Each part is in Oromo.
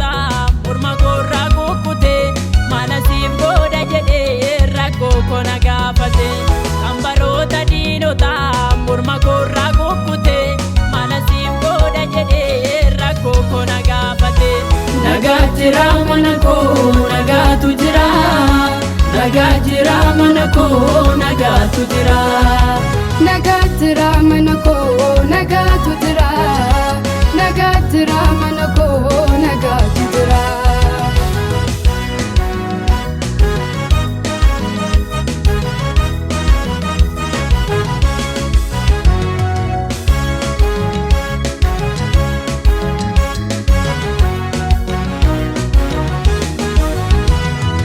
diinota morma korraa kukkute maal asiif godha jedhee rakkoo kona gaafate. Kan baroota diinota morma korraa kukkute maal asiif godha jedhee rakkoo kona gaafate. Nagaa jira mana koo nagaatu jira, nagaa jira mana koo nagaatu jira. Nagaa jira mana koo nagaatu jira, nagaa jira mana koo nagaatu jira.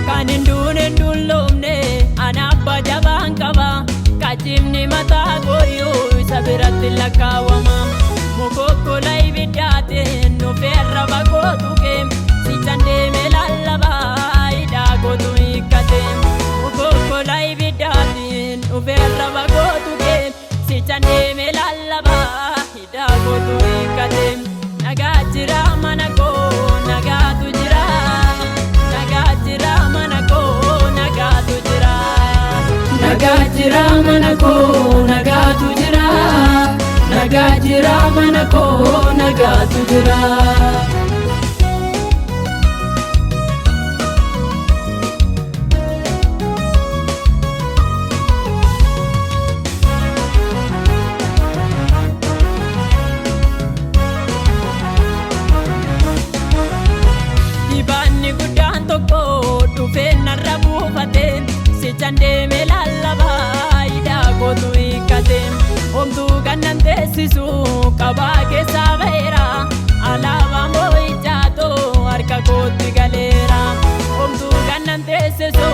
Kan hinduune ndulloomne ana abbaa jabaan qaba. Kachimni mataa gooyuu isa biratti lakkaawama. Mukokkola ibiddaatiin dhufeerra bagootu keem sichaan deemee lallabaa hidhaa gootu hiikkate. Mukokkola ibiddaatiin dhufeerra bagootu keem sichaan deemee lallabaa hidhaa gootu hiikkate. Nagaa jira mana koo nagaatu jira, nagaa jira mana koo nagaatu jira. Nagaa jira mana koo nagaatu jira, nagaa jira mana koo nagaatu jira. Dibaanni guddaan tokko dhufee narra buufate sichaan deemee lallabaa hidhaa gootu hiikkate. Homtuu gannan teessisu qabaa keessaa ba'eera, alaabaa moo'ichaatoo harka kootti galeera. Homtuu gannan teessisu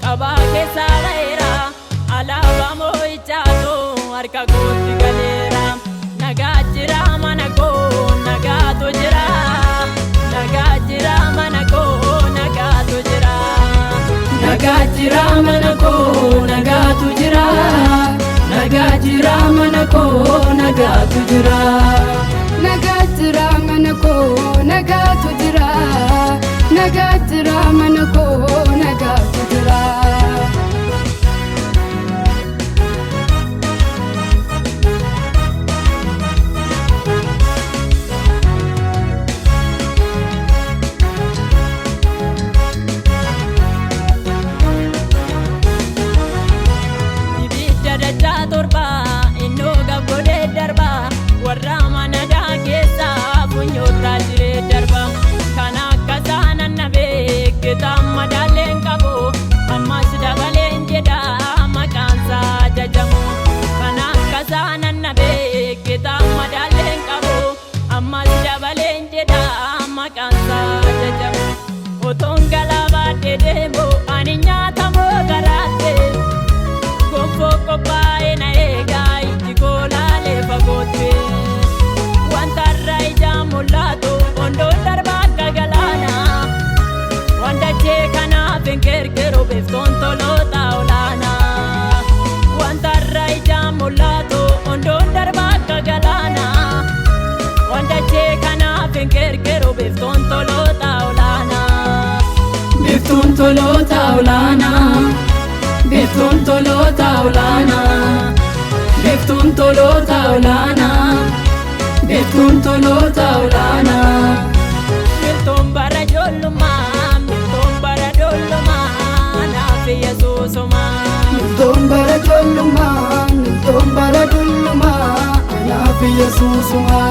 qabaa keessaa ba'eera, alaabaa moo'ichaatoo harka kootti galeera. Nagaa jira mana koo nagaatu jira, nagaa jira mana koo nagaatu jira. Nagaa jira mana koo nagaatu jira, nagaa jira mana koo nagaatu jira. Nagaa jira mana koo nagaatu jira, nagaa jira mana koo nagaatu jira. Dachaa torba innoo gabgodhee darba, warra manadaa keessaa funyoorraa jiree darba. Kan akka saanan nabee kitaan madaaleen qabu, ammas dabaleen jedha maqaansaa jajamu. Kan akka saanan nabee kitaan madaaleen qabu, ammas dabaleen jedha maqaansaa jajamu. Otoon galaa baadhee deemu ani nyaata moo garaadhe. Gonfoo qophaa'ee na eegaa iji koolaalee fagootte. Wanta irraa ijaan mul'atu ondoon darbaa akka galaana. Wanta jee kanaaf hin kerkeru beektoon toloota olaana. Wanta irraa ijaan mul'atu ondoon darbaa akka galaana. Wanta jee kanaaf hin kerkeru beektoon toloota olaana. Beektoon toloota olaana. Beektuun toloota olaana, beektuun toloota olaana, beektuun toloota olaana. Miltoon bara ijoollummaa, miltoon bara ijoollummaa, naaf Yesuusumaa. Miltoon bara ijoollummaa, miltoon bara ijoollummaa, naaf Yesuusumaa.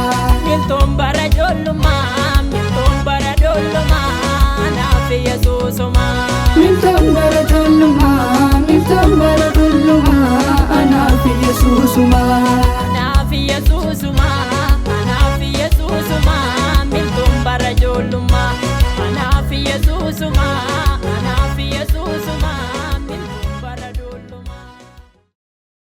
Miltoon bara ijoollummaa, miltoon bara ijoollummaa, naaf Yesuusumaa. Miltoon bara ijoollummaa, miltoon bara ijoollummaa, naaf Yesuusumaa. Naaf Yesuusumaa, naaf Yesuusumaa, miltoon bara ijoollummaa, naaf Yesuusumaa.